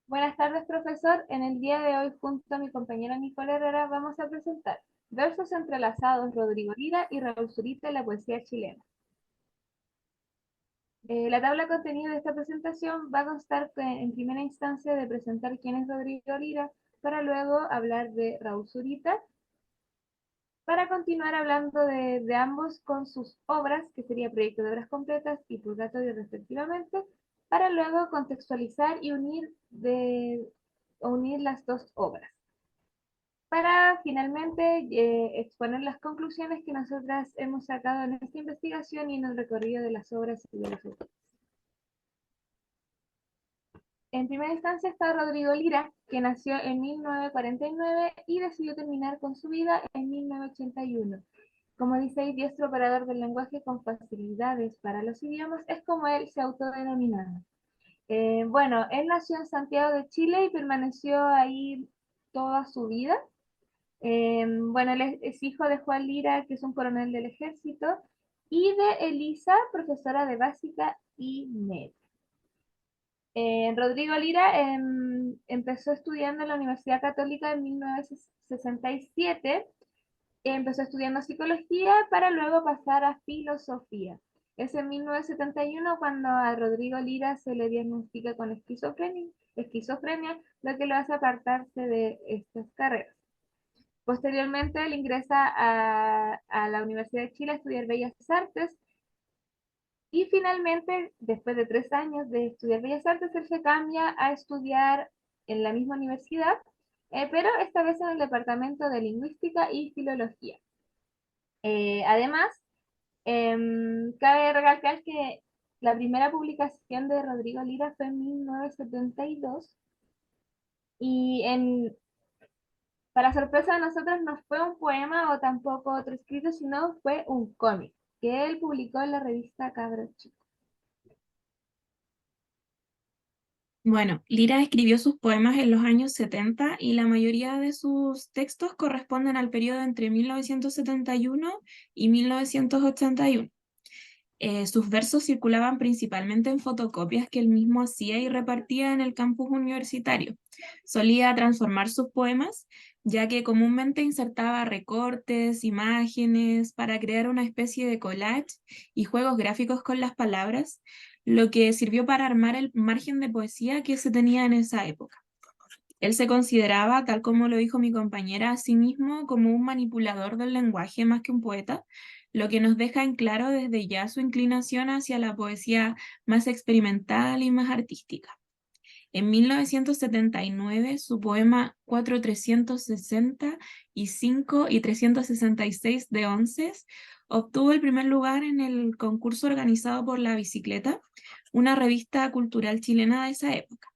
Buenas tardes, profesor. En el día de hoy, junto a mi compañera Nicole Herrera, vamos a presentar Versos entrelazados, Rodrigo Lira y Raúl Zurita en la poesía chilena. La tabla de contenido de esta presentación va a constar en primera instancia de presentar quién es Rodrigo Lira, para luego hablar de Raúl Zurita, para continuar hablando de ambos con sus obras, que sería Proyecto de Obras Completas y Purgatorio respectivamente, para luego contextualizar y unir las dos obras, para finalmente exponer las conclusiones que nosotras hemos sacado en esta investigación y en el recorrido de las obras y de los autores. En primera instancia está Rodrigo Lira, que nació en 1949 y decidió terminar con su vida en 1981. Como dice ahí, diestro operador del lenguaje con facilidades para los idiomas, es como él se autodenominaba. Bueno, él nació en Santiago de Chile y permaneció ahí toda su vida. Bueno, él es hijo de Juan Lira, que es un coronel del ejército, y de Elisa, profesora de básica y media. Rodrigo Lira empezó estudiando en la Universidad Católica en 1967. Empezó estudiando psicología para luego pasar a filosofía. Es en 1971 cuando a Rodrigo Lira se le diagnostica con esquizofrenia, lo que lo hace apartarse de estas carreras. Posteriormente, él ingresa a la Universidad de Chile a estudiar Bellas Artes y finalmente, después de 3 años de estudiar Bellas Artes, él se cambia a estudiar en la misma universidad, pero esta vez en el Departamento de Lingüística y Filología. Además, cabe recalcar que la primera publicación de Rodrigo Lira fue en 1972 y para sorpresa de nosotros no fue un poema o tampoco otro escrito, sino fue un cómic que él publicó en la revista Cabro Chico. Bueno, Lira escribió sus poemas en los años 70 y la mayoría de sus textos corresponden al periodo entre 1971 y 1981. Sus versos circulaban principalmente en fotocopias que él mismo hacía y repartía en el campus universitario. Solía transformar sus poemas, ya que comúnmente insertaba recortes, imágenes, para crear una especie de collage y juegos gráficos con las palabras, lo que sirvió para armar el margen de poesía que se tenía en esa época. Él se consideraba, tal como lo dijo mi compañera, a sí mismo como un manipulador del lenguaje más que un poeta, lo que nos deja en claro desde ya su inclinación hacia la poesía más experimental y más artística. En 1979, su poema 4365 y 366 de onces obtuvo el primer lugar en el concurso organizado por La Bicicleta, una revista cultural chilena de esa época.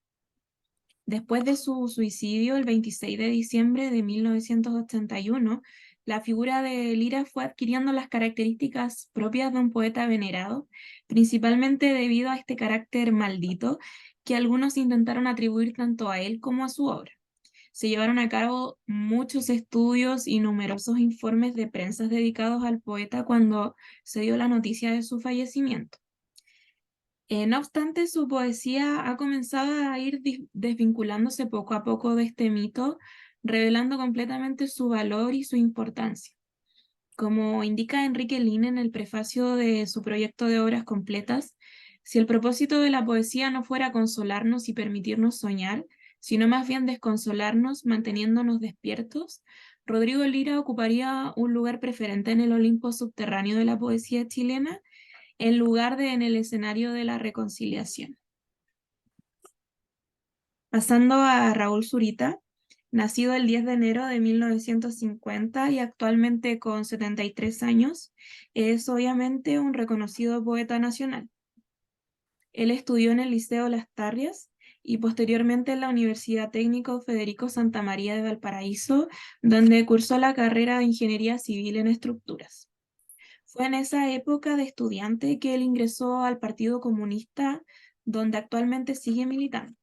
Después de su suicidio, el 26 de diciembre de 1981, la figura de Lira fue adquiriendo las características propias de un poeta venerado, principalmente debido a este carácter maldito que algunos intentaron atribuir tanto a él como a su obra. Se llevaron a cabo muchos estudios y numerosos informes de prensa dedicados al poeta cuando se dio la noticia de su fallecimiento. No obstante, su poesía ha comenzado a ir desvinculándose poco a poco de este mito, revelando completamente su valor y su importancia. Como indica Enrique Lin en el prefacio de su proyecto de obras completas, si el propósito de la poesía no fuera consolarnos y permitirnos soñar, sino más bien desconsolarnos manteniéndonos despiertos, Rodrigo Lira ocuparía un lugar preferente en el Olimpo subterráneo de la poesía chilena en lugar de en el escenario de la reconciliación. Pasando a Raúl Zurita, nacido el 10 de enero de 1950 y actualmente con 73 años, es obviamente un reconocido poeta nacional. Él estudió en el Liceo Las Tarrias y posteriormente en la Universidad Técnico Federico Santa María de Valparaíso, donde cursó la carrera de Ingeniería Civil en Estructuras. Fue en esa época de estudiante que él ingresó al Partido Comunista, donde actualmente sigue militando.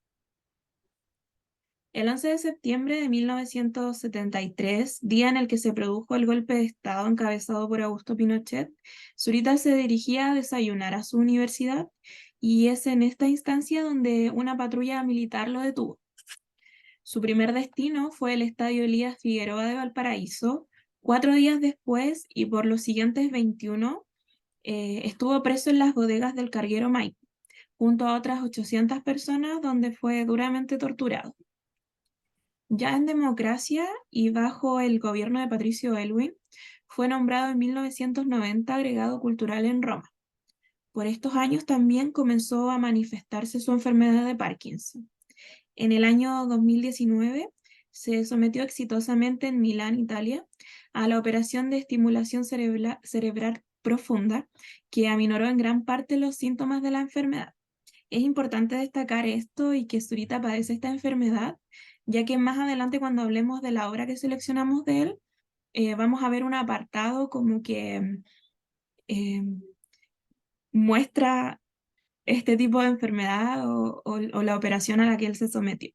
El 11 de septiembre de 1973, día en el que se produjo el golpe de Estado encabezado por Augusto Pinochet, Zurita se dirigía a desayunar a su universidad y es en esta instancia donde una patrulla militar lo detuvo. Su primer destino fue el Estadio Elías Figueroa de Valparaíso. 4 días después, y por los siguientes 21, estuvo preso en las bodegas del carguero Maipo, junto a otras 800 personas, donde fue duramente torturado. Ya en democracia y bajo el gobierno de Patricio Aylwin, fue nombrado en 1990 agregado cultural en Roma. Por estos años también comenzó a manifestarse su enfermedad de Parkinson. En el año 2019 se sometió exitosamente en Milán, Italia, a la operación de estimulación cerebral profunda, que aminoró en gran parte los síntomas de la enfermedad. Es importante destacar esto y que Zurita padece esta enfermedad, ya que más adelante, cuando hablemos de la obra que seleccionamos de él, vamos a ver un apartado como que eh, muestra este tipo de enfermedad o la operación a la que él se sometió.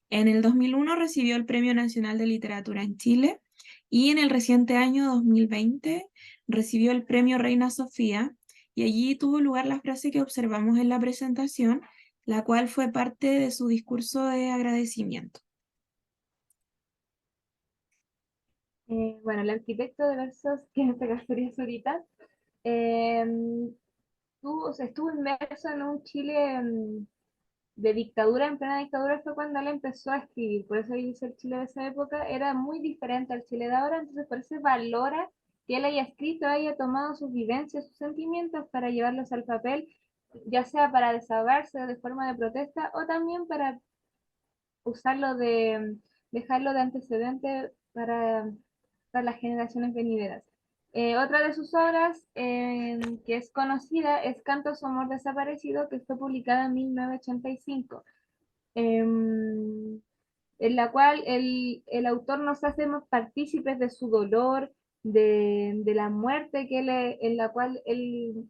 En el 2001 recibió el Premio Nacional de Literatura en Chile y en el reciente año 2020 recibió el Premio Reina Sofía, y allí tuvo lugar la frase que observamos en la presentación, la cual fue parte de su discurso de agradecimiento. Bueno, el arquitecto de versos, que en este caso sería Zurita, o sea, estuvo inmerso en un Chile de dictadura. En plena dictadura fue cuando él empezó a escribir. Por eso dice el Chile de esa época era muy diferente al Chile de ahora. Entonces por eso valora que él haya escrito, haya tomado sus vivencias, sus sentimientos para llevarlos al papel, ya sea para desahogarse de forma de protesta o también para usarlo dejarlo de antecedente para las generaciones venideras. Otra de sus obras que es conocida es Canto a su amor desaparecido, que fue publicada en 1985, en la cual el autor nos hace partícipes de su dolor, de la muerte en la cual él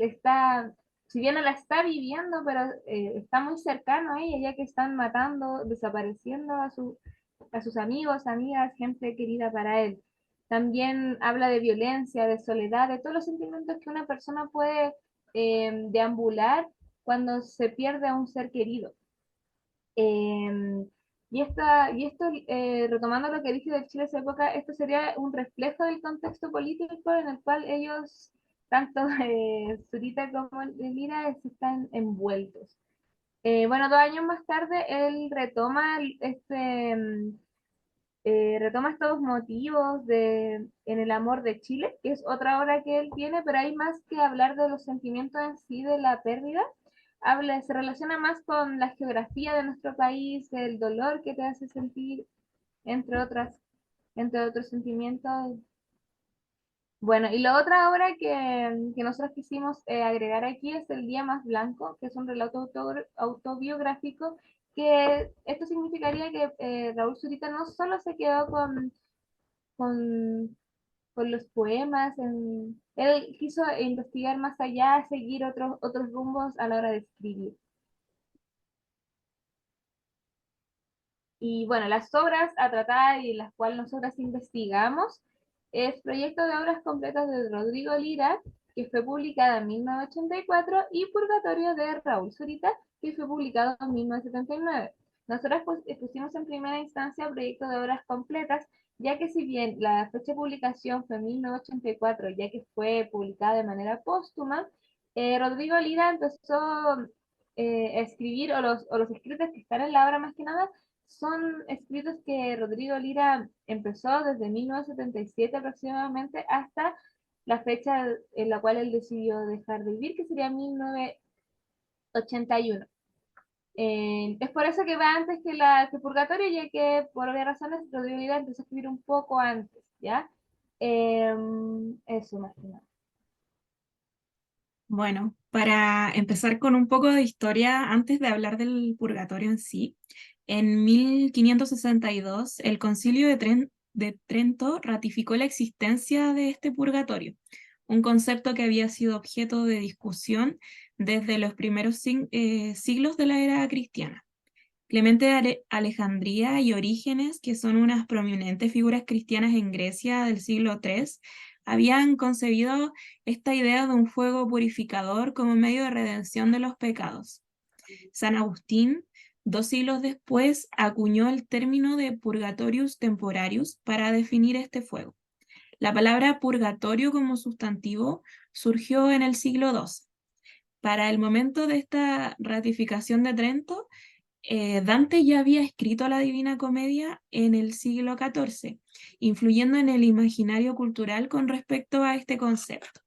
está, si bien no la está viviendo, pero está muy cercano a ella, ya que están matando, desapareciendo a sus amigos, amigas, gente querida para él. También habla de violencia, de soledad, de todos los sentimientos que una persona puede deambular cuando se pierde a un ser querido. Y esto, retomando lo que dije del Chile de esa época, esto sería un reflejo del contexto político en el cual ellos, tanto Zurita como Lira, están envueltos. Bueno, 2 años más tarde, él retoma estos motivos en el amor de Chile, que es otra obra que él tiene, pero hay más que hablar de los sentimientos en sí, de la pérdida. Se relaciona más con la geografía de nuestro país, el dolor que te hace sentir, entre otros sentimientos. Bueno, y la otra obra que nosotros quisimos agregar aquí es El Día Más Blanco, que es un relato autobiográfico, que esto significaría que Raúl Zurita no solo se quedó con, con los poemas, él quiso investigar más allá, seguir otros rumbos a la hora de escribir. Y bueno, las obras a tratar y las cuales nosotras investigamos es Proyecto de Obras Completas de Rodrigo Lira, que fue publicada en 1984, y Purgatorio de Raúl Zurita, que fue publicado en 1979. Nosotras pusimos en primera instancia Proyecto de Obras Completas, ya que si bien la fecha de publicación fue en 1984, ya que fue publicada de manera póstuma, Rodrigo Lira empezó a escribir, o los escritos que están en la obra más que nada, son escritos que Rodrigo Lira empezó desde 1977 aproximadamente hasta la fecha en la cual él decidió dejar de vivir, que sería 1981. Es por eso que va antes que Purgatorio, ya que por obvias razones Rodrigo Lira empezó a escribir un poco antes, ¿ya? Eso más que nada. Bueno, para empezar con un poco de historia, antes de hablar del purgatorio en sí, en 1562 el Concilio de Trento ratificó la existencia de este purgatorio, un concepto que había sido objeto de discusión desde los primeros siglos de la era cristiana. Clemente de Alejandría y Orígenes, que son unas prominentes figuras cristianas en Grecia del siglo III, habían concebido esta idea de un fuego purificador como medio de redención de los pecados. San Agustín 2 siglos después acuñó el término de purgatorius temporarius para definir este fuego. La palabra purgatorio como sustantivo surgió en el siglo XII. Para el momento de esta ratificación de Trento, Dante ya había escrito la Divina Comedia en el siglo XIV, influyendo en el imaginario cultural con respecto a este concepto.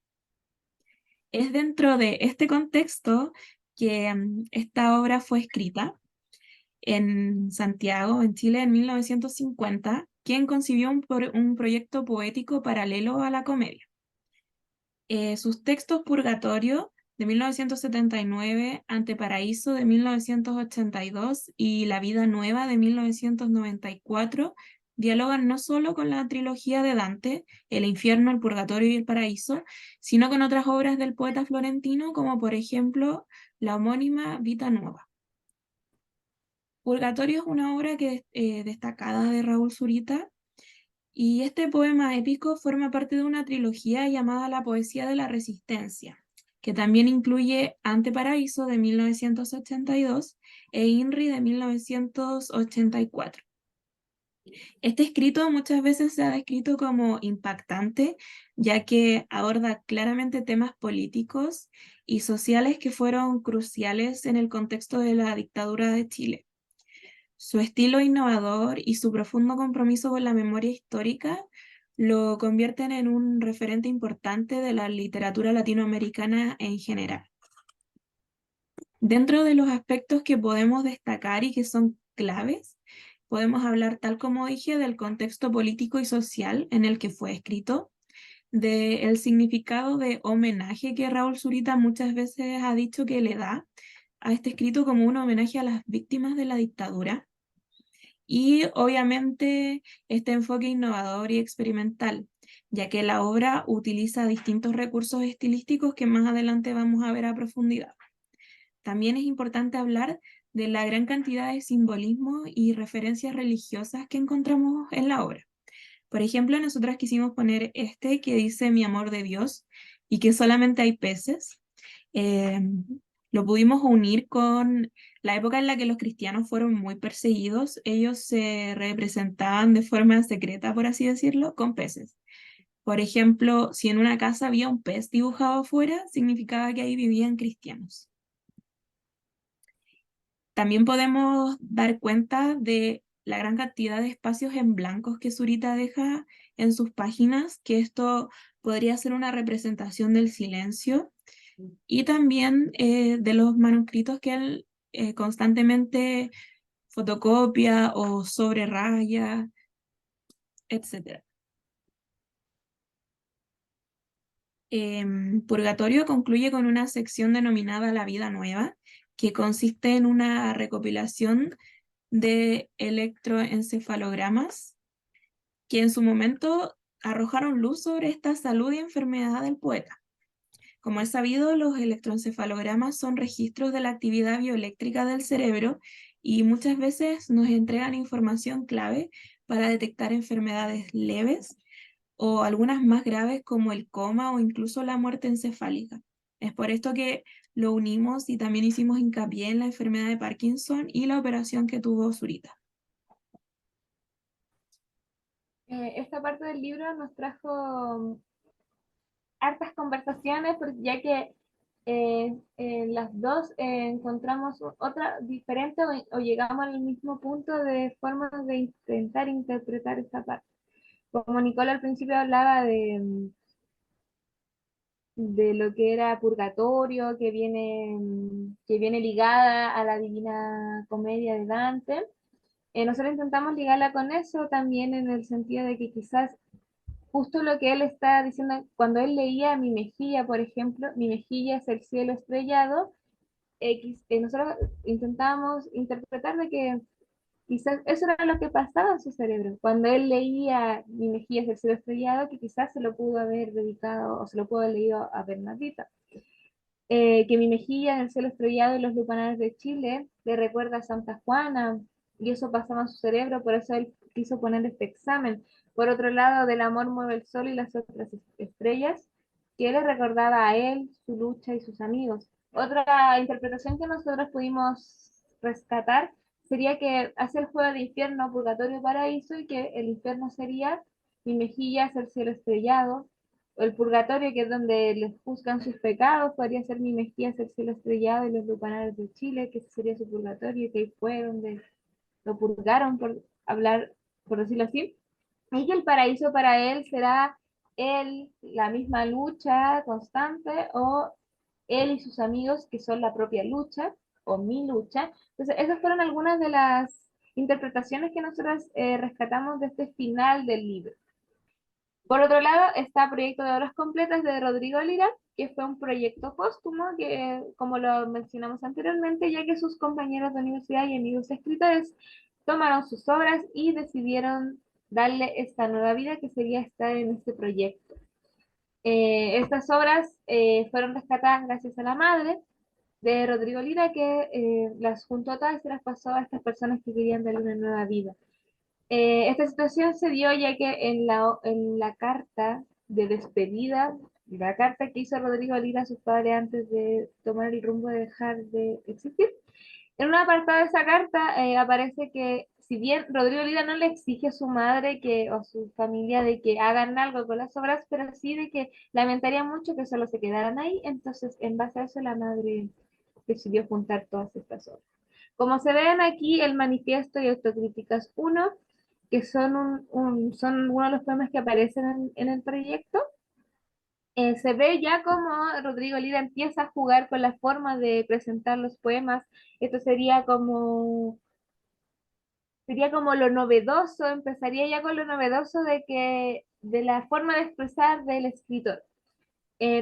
Es dentro de este contexto que esta obra fue escrita en Santiago, en Chile, en 1950, quien concibió un proyecto poético paralelo a la comedia. Sus textos Purgatorio de 1979, Anteparaíso de 1982 y La Vida Nueva de 1994 dialogan no solo con la trilogía de Dante, El infierno, el purgatorio y el paraíso, sino con otras obras del poeta florentino, como por ejemplo la homónima Vita Nuova. Purgatorio es una obra destacada de Raúl Zurita, y este poema épico forma parte de una trilogía llamada La Poesía de la Resistencia, que también incluye Anteparaíso de 1982 e INRI de 1984. Este escrito muchas veces se ha descrito como impactante, ya que aborda claramente temas políticos y sociales que fueron cruciales en el contexto de la dictadura de Chile. Su estilo innovador y su profundo compromiso con la memoria histórica lo convierten en un referente importante de la literatura latinoamericana en general. Dentro de los aspectos que podemos destacar y que son claves, podemos hablar, tal como dije, del contexto político y social en el que fue escrito, del significado de homenaje que Raúl Zurita muchas veces ha dicho que le da a este escrito como un homenaje a las víctimas de la dictadura, y obviamente este enfoque innovador y experimental, ya que la obra utiliza distintos recursos estilísticos que más adelante vamos a ver a profundidad. También es importante hablar de la gran cantidad de simbolismo y referencias religiosas que encontramos en la obra. Por ejemplo, nosotras quisimos poner este que dice mi amor de Dios y que solamente hay peces. Eh, lo pudimos unir con la época en la que los cristianos fueron muy perseguidos. Ellos se representaban de forma secreta, por así decirlo, con peces. Por ejemplo, si en una casa había un pez dibujado afuera, significaba que ahí vivían cristianos. También podemos dar cuenta de la gran cantidad de espacios en blancos que Zurita deja en sus páginas, que esto podría ser una representación del silencio, y también de los manuscritos que él constantemente fotocopia o sobreraya, etc. Purgatorio concluye con una sección denominada La Vida Nueva, que consiste en una recopilación de electroencefalogramas que en su momento arrojaron luz sobre esta salud y enfermedad del poeta. Como es sabido, los electroencefalogramas son registros de la actividad bioeléctrica del cerebro y muchas veces nos entregan información clave para detectar enfermedades leves o algunas más graves como el coma o incluso la muerte encefálica. Es por esto que lo unimos y también hicimos hincapié en la enfermedad de Parkinson y la operación que tuvo Zurita. Esta parte del libro nos trajo hartas conversaciones, ya que las dos encontramos otra diferente o llegamos al mismo punto de formas de intentar interpretar esta parte. Como Nicole al principio hablaba de lo que era purgatorio, que viene ligada a la Divina Comedia de Dante. Nosotros intentamos ligarla con eso también en el sentido de que quizás justo lo que él está diciendo, cuando él leía mi mejilla, por ejemplo, mi mejilla es el cielo estrellado, nosotros intentábamos interpretar de que quizás eso era lo que pasaba en su cerebro. Cuando él leía Mi mejilla es el cielo estrellado, que quizás se lo pudo haber dedicado o se lo pudo haber leído a Bernardita. Que Mi mejilla en el cielo estrellado y los lupanares de Chile le recuerda a Santa Juana, y eso pasaba en su cerebro, por eso él quiso poner este examen. Por otro lado, Del amor mueve el sol y las otras estrellas, que le recordaba a él, su lucha y sus amigos. Otra interpretación que nosotros pudimos rescatar sería que hace el juego de infierno, purgatorio, paraíso, y que el infierno sería mi mejilla es el cielo estrellado, o el purgatorio, que es donde les juzgan sus pecados, podría ser mi mejilla es el cielo estrellado y los lupanarios de Chile, que ese sería su purgatorio, que ahí fue donde lo purgaron, por hablar, por decirlo así, y que el paraíso para él será él, la misma lucha constante, o él y sus amigos, que son la propia lucha, o mi lucha. Entonces, esas fueron algunas de las interpretaciones que nosotros rescatamos de este final del libro. Por otro lado, está Proyecto de Obras Completas de Rodrigo Lira, que fue un proyecto póstumo que, como lo mencionamos anteriormente, ya que sus compañeros de universidad y amigos escritores tomaron sus obras y decidieron darle esta nueva vida que sería estar en este proyecto. Estas obras fueron rescatadas gracias a la madre de Rodrigo Lira, que las juntó todas y las pasó a estas personas que querían darle una nueva vida. Esta situación se dio ya que en la carta de despedida, la carta que hizo Rodrigo Lira a sus padres antes de tomar el rumbo de dejar de existir, en una apartado de esa carta aparece que si bien Rodrigo Lira no le exige a su madre o a su familia de que hagan algo con las obras, pero sí de que lamentaría mucho que solo se quedaran ahí, entonces en base a eso la madre decidió juntar todas estas obras. Como se ven aquí, el manifiesto y autocríticas uno, que son uno de los poemas que aparecen en el proyecto, se ve ya como Rodrigo Lira empieza a jugar con la forma de presentar los poemas. Esto sería como lo novedoso, empezaría ya con lo novedoso de la forma de expresar del escritor.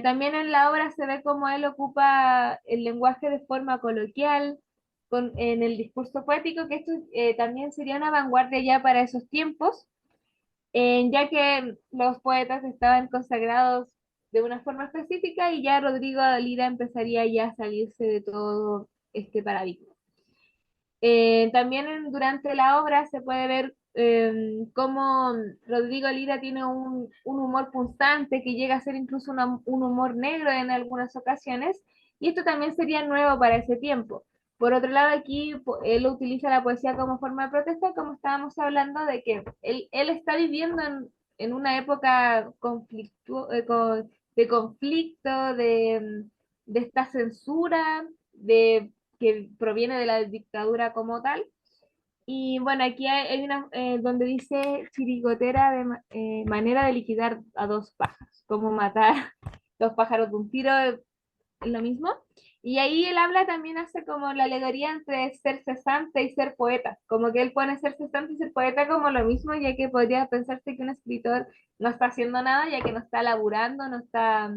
También en la obra se ve cómo él ocupa el lenguaje de forma coloquial, en el discurso poético, que esto también sería una vanguardia ya para esos tiempos, ya que los poetas estaban consagrados de una forma específica y ya Rodrigo Lira empezaría ya a salirse de todo este paradigma. También durante la obra se puede ver cómo Rodrigo Lira tiene un humor constante que llega a ser incluso un humor negro en algunas ocasiones, y esto también sería nuevo para ese tiempo. Por otro lado, aquí él utiliza la poesía como forma de protesta, como estábamos hablando, de que él está viviendo en una época de conflicto, de esta censura, que proviene de la dictadura como tal. Y bueno, aquí hay una donde dice chirigotera de manera de liquidar a dos pájaros, como matar dos pájaros de un tiro, es lo mismo. Y ahí él habla también, hace como la alegoría entre ser cesante y ser poeta, como que él pone ser cesante y ser poeta como lo mismo, ya que podría pensarse que un escritor no está haciendo nada, ya que no está laburando, no está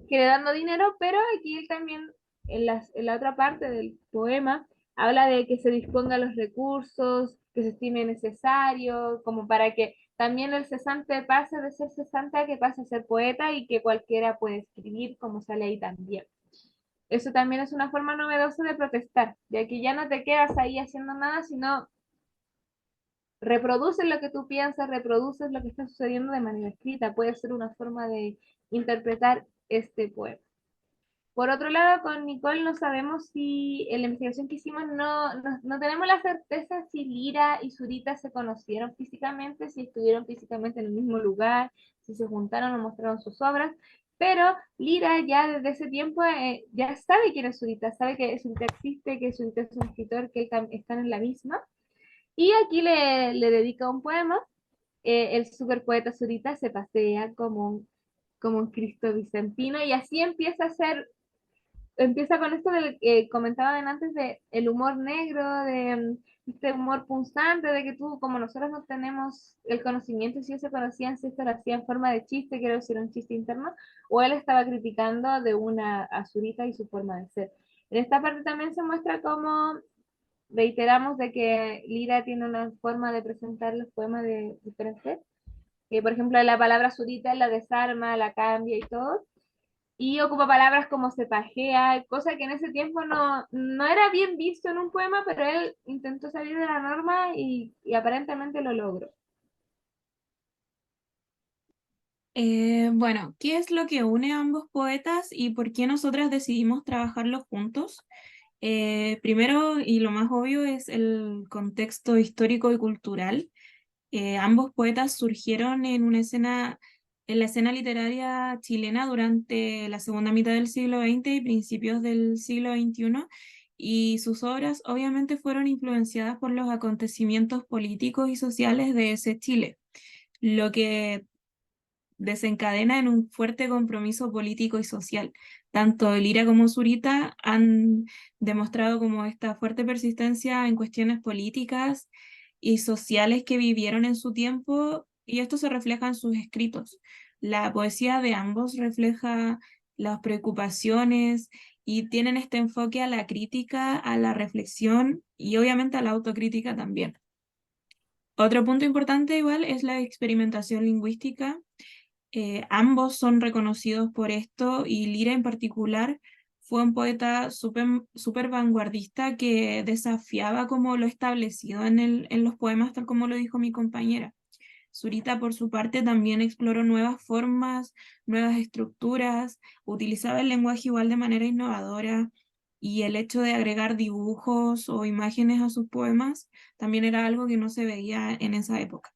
generando dinero, pero aquí él también, en la otra parte del poema, habla de que se dispongan los recursos, que se estime necesario, como para que también el cesante pase de ser cesante a que pase a ser poeta y que cualquiera puede escribir, como sale ahí también. Eso también es una forma novedosa de protestar, ya que ya no te quedas ahí haciendo nada, sino reproduces lo que tú piensas, reproduces lo que está sucediendo de manera escrita. Puede ser una forma de interpretar este poema. Por otro lado, con Nicole no sabemos si en la investigación que hicimos no tenemos la certeza si Lira y Zurita se conocieron físicamente, si estuvieron físicamente en el mismo lugar, si se juntaron o mostraron sus obras, pero Lira ya desde ese tiempo ya sabe quién es Zurita, sabe que Zurita existe, que Zurita es un escritor, que están en la misma, y aquí le dedica un poema. El superpoeta Zurita se pasea como un Cristo bizantino y así empieza con esto del que comentaban antes de el humor negro, de este humor punzante, de que tú, como nosotros no tenemos el conocimiento, si ellos se conocían, si esto lo hacía en forma de chiste, quiero decir un chiste interno, o él estaba criticando de una azurita y su forma de ser. En esta parte también se muestra cómo reiteramos de que Lira tiene una forma de presentar los poemas de diferente, que por ejemplo la palabra azurita la desarma, la cambia y todo, y ocupa palabras como se pajea, cosa que en ese tiempo no era bien visto en un poema, pero él intentó salir de la norma y aparentemente lo logró. Bueno, ¿qué es lo que une a ambos poetas y por qué nosotras decidimos trabajarlos juntos? Primero, y lo más obvio, es el contexto histórico y cultural. Ambos poetas surgieron en la escena literaria chilena durante la segunda mitad del siglo XX y principios del siglo XXI, y sus obras obviamente fueron influenciadas por los acontecimientos políticos y sociales de ese Chile, lo que desencadena en un fuerte compromiso político y social. Tanto Lira como Zurita han demostrado como esta fuerte persistencia en cuestiones políticas y sociales que vivieron en su tiempo, y esto se refleja en sus escritos. La poesía de ambos refleja las preocupaciones y tienen este enfoque a la crítica, a la reflexión y obviamente a la autocrítica también. Otro punto importante igual es la experimentación lingüística. Ambos son reconocidos por esto, y Lira en particular fue un poeta súper vanguardista que desafiaba como lo establecido en los poemas, tal como lo dijo mi compañera. Zurita, por su parte, también exploró nuevas formas, nuevas estructuras, utilizaba el lenguaje igual de manera innovadora, y el hecho de agregar dibujos o imágenes a sus poemas también era algo que no se veía en esa época.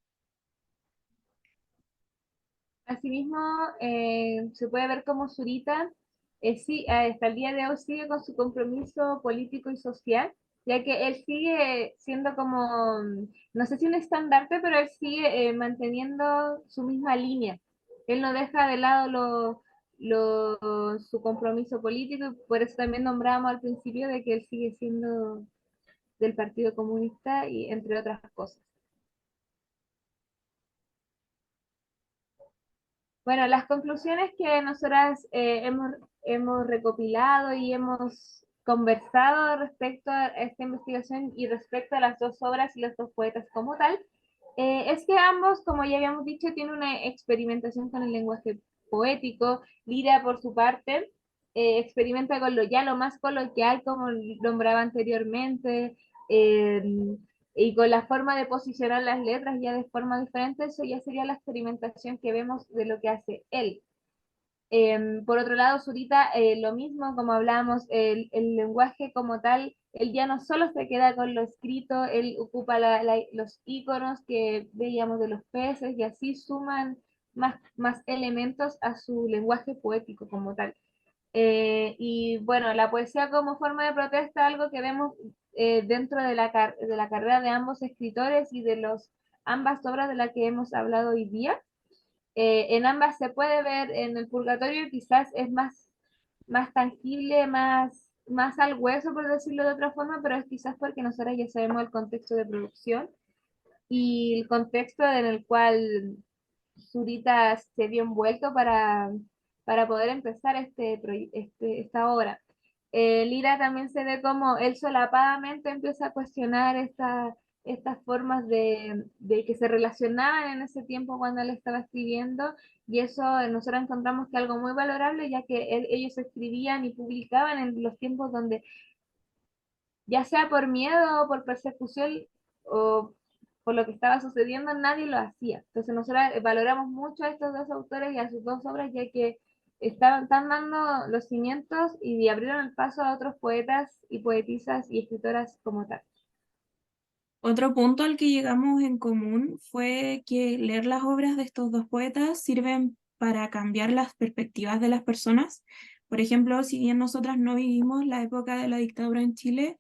Asimismo, se puede ver como Zurita sí, hasta el día de hoy sigue con su compromiso político y social, ya que él sigue siendo como, no sé si un estandarte, pero él sigue manteniendo su misma línea. Él no deja de lado su compromiso político, y por eso también nombramos al principio de que él sigue siendo del Partido Comunista y entre otras cosas. Bueno, las conclusiones que nosotras hemos recopilado y hemos conversado respecto a esta investigación y respecto a las dos obras y los dos poetas como tal, es que ambos, como ya habíamos dicho, tienen una experimentación con el lenguaje poético. Lira, por su parte, experimenta con lo más coloquial, como nombraba anteriormente, eh, y con la forma de posicionar las letras ya de forma diferente. Eso ya sería la experimentación que vemos de lo que hace él. Por otro lado, Zurita, lo mismo, como hablamos, el lenguaje como tal, él ya no solo se queda con lo escrito, él ocupa los iconos que veíamos de los peces, y así suman más elementos a su lenguaje poético como tal. Y bueno, la poesía como forma de protesta, algo que vemos dentro de de la carrera de ambos escritores y de ambas obras de las que hemos hablado hoy día. En ambas se puede ver. En el Purgatorio quizás es más tangible, más al hueso, por decirlo de otra forma, pero es quizás porque nosotros ya sabemos el contexto de producción y el contexto en el cual Zurita se vio envuelto para poder empezar esta obra. Lira también se ve como él solapadamente empieza a cuestionar estas formas de que se relacionaban en ese tiempo cuando él estaba escribiendo, y eso nosotros encontramos que algo muy valorable, ya que ellos escribían y publicaban en los tiempos donde, ya sea por miedo o por persecución o por lo que estaba sucediendo, nadie lo hacía. Entonces nosotros valoramos mucho a estos dos autores y a sus dos obras, ya que están dando los cimientos y abrieron el paso a otros poetas y poetisas y escritoras como tal. Otro punto al que llegamos en común fue que leer las obras de estos dos poetas sirven para cambiar las perspectivas de las personas. Por ejemplo, si bien nosotras no vivimos la época de la dictadura en Chile,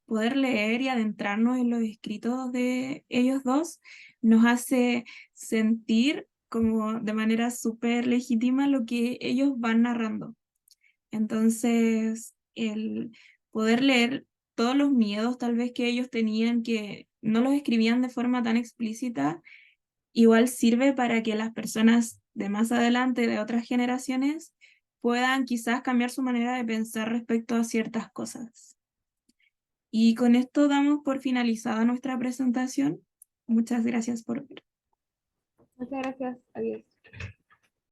poder leer y adentrarnos en los escritos de ellos dos nos hace sentir como de manera súper legítima lo que ellos van narrando. Entonces, el poder leer todos los miedos tal vez que ellos tenían, que no los escribían de forma tan explícita, igual sirve para que las personas de más adelante, de otras generaciones, puedan quizás cambiar su manera de pensar respecto a ciertas cosas. Y con esto damos por finalizada nuestra presentación. Muchas gracias por ver. Muchas gracias. Adiós.